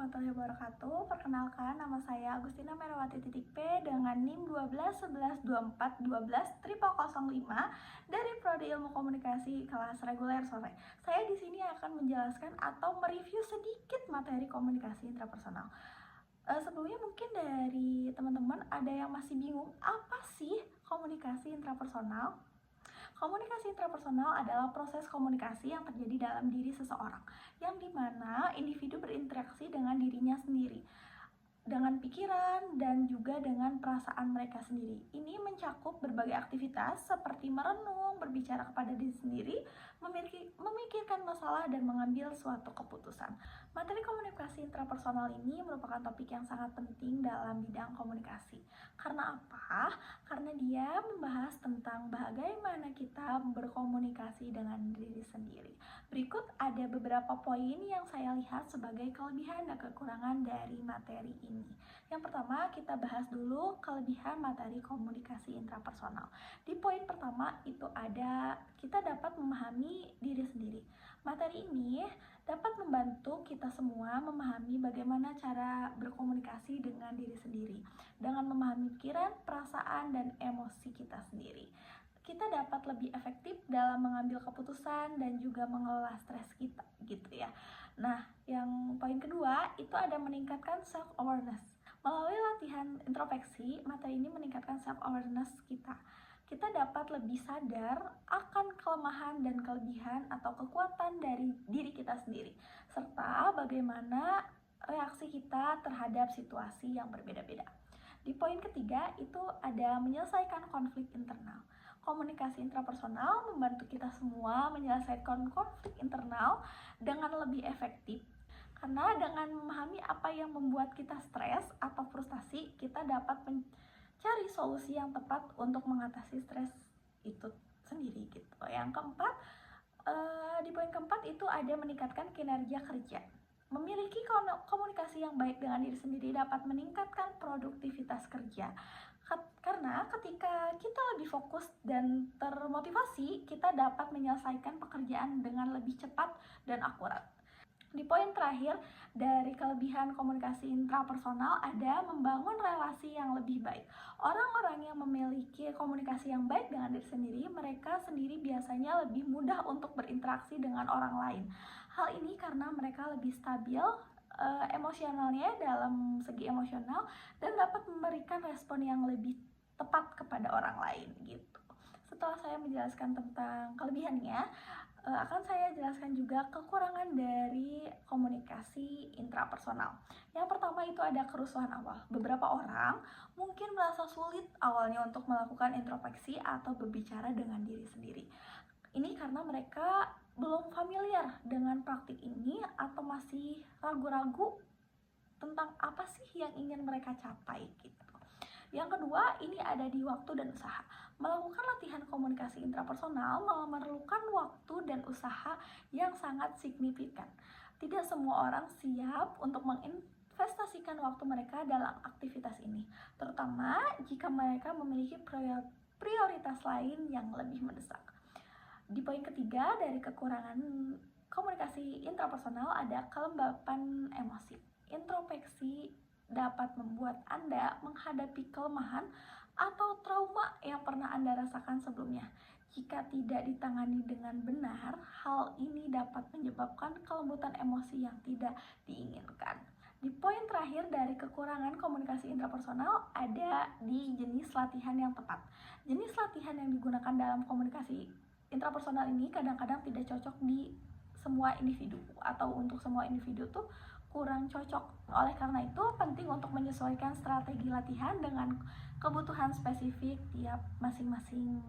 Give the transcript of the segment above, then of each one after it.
warahmatullahi wabarakatuh. Perkenalkan, nama saya Agustina Merawati P dengan NIM 12 11 24 12 0005 dari Prodi Ilmu Komunikasi kelas reguler sore. Saya di sini akan menjelaskan atau mereview sedikit materi komunikasi intrapersonal. Sebelumnya mungkin dari teman-teman ada yang masih bingung, apa sih komunikasi intrapersonal? Komunikasi intrapersonal adalah proses komunikasi yang terjadi dalam diri seseorang, yang dimana individu berinteraksi dengan dirinya sendiri, dengan pikiran dan juga dengan perasaan mereka sendiri. Ini mencakup berbagai aktivitas seperti merenung, berbicara kepada diri sendiri, memikirkan masalah, dan mengambil suatu keputusan. Materi komunikasi intrapersonal ini merupakan topik yang sangat penting dalam bidang komunikasi. Karena apa? Karena dia membahas tentang bagaimana kita berkomunikasi dengan diri sendiri. Berikut ada beberapa poin yang saya lihat sebagai kelebihan dan kekurangan dari materi ini. Yang pertama, kita bahas dulu kelebihan materi komunikasi intrapersonal. Di poin pertama itu ada kita dapat memahami diri sendiri. Materi ini dapat membantu kita semua memahami bagaimana cara berkomunikasi dengan diri sendiri, dengan memahami pikiran, perasaan, dan emosi kita sendiri. Kita dapat lebih efektif dalam mengambil keputusan dan juga mengelola stres kita, gitu ya. Nah, yang poin kedua itu ada meningkatkan self awareness. Melalui latihan introspeksi, materi ini meningkatkan self awareness kita. Kita dapat lebih sadar akan kelemahan dan kelebihan atau kekuatan dari diri kita sendiri, serta bagaimana reaksi kita terhadap situasi yang berbeda-beda. Di poin ketiga itu ada menyelesaikan konflik internal. Komunikasi intrapersonal membantu kita semua menyelesaikan konflik internal dengan lebih efektif. Karena dengan memahami apa yang membuat kita stres atau frustasi, kita dapat mencari solusi yang tepat untuk mengatasi stres itu sendiri gitu. Yang keempat, di poin keempat itu ada meningkatkan kinerja kerja. Memiliki komunikasi yang baik dengan diri sendiri dapat meningkatkan produktivitas kerja. Karena ketika kita lebih fokus dan termotivasi, kita dapat menyelesaikan pekerjaan dengan lebih cepat dan akurat. Di poin terakhir dari kelebihan komunikasi intrapersonal ada membangun relasi yang lebih baik. Orang-orang yang memiliki komunikasi yang baik dengan diri sendiri, mereka sendiri biasanya lebih mudah untuk berinteraksi dengan orang lain. Hal ini karena mereka lebih stabil emosionalnya dalam segi emosional dan dapat memberikan respon yang lebih tepat kepada orang lain gitu. Setelah saya menjelaskan tentang kelebihannya, akan saya jelaskan juga kekurangan dari komunikasi intrapersonal. Yang pertama itu ada kerusuhan awal. Beberapa orang mungkin merasa sulit awalnya untuk melakukan introspeksi atau berbicara dengan diri sendiri. Ini karena mereka belum familiar dengan praktik ini atau masih ragu-ragu tentang apa sih yang ingin mereka capai gitu. Yang kedua, ini ada di waktu dan usaha. Melakukan latihan komunikasi intrapersonal memerlukan waktu dan usaha yang sangat signifikan. Tidak semua orang siap untuk menginvestasikan waktu mereka dalam aktivitas ini, terutama jika mereka memiliki prioritas lain yang lebih mendesak. Di poin ketiga dari kekurangan komunikasi intrapersonal ada kelembapan emosi. Introspeksi dapat membuat Anda menghadapi kelemahan atau trauma yang pernah Anda rasakan sebelumnya. Jika tidak ditangani dengan benar, hal ini dapat menyebabkan kelembutan emosi yang tidak diinginkan. Di poin terakhir dari kekurangan komunikasi intrapersonal ada di jenis latihan yang tepat. Jenis latihan yang digunakan dalam komunikasi intrapersonal ini kadang-kadang tidak cocok di semua individu atau untuk semua individu tuh kurang cocok. Oleh karena itu penting untuk menyesuaikan strategi latihan dengan kebutuhan spesifik tiap masing-masing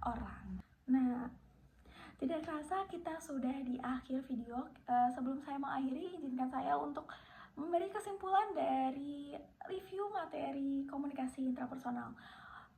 orang. Nah, tidak terasa kita sudah di akhir video. Sebelum saya mengakhiri, izinkan saya untuk memberi kesimpulan dari review materi komunikasi intrapersonal.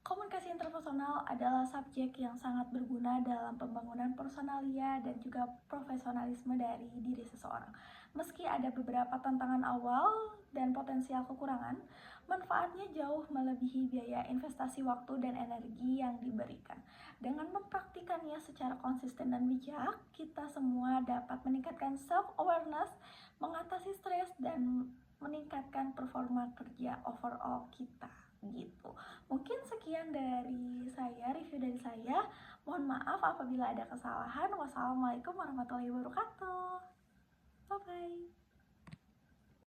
Komunikasi interpersonal adalah subjek yang sangat berguna dalam pembangunan personalia dan juga profesionalisme dari diri seseorang. Meski ada beberapa tantangan awal dan potensial kekurangan, manfaatnya jauh melebihi biaya investasi waktu dan energi yang diberikan. Dengan mempraktikannya secara konsisten dan bijak, kita semua dapat meningkatkan self-awareness, mengatasi stres, dan meningkatkan performa kerja overall kita gitu. Mungkin sekian dari saya, review dari saya. Mohon maaf apabila ada kesalahan. Wassalamualaikum warahmatullahi wabarakatuh. Bye bye.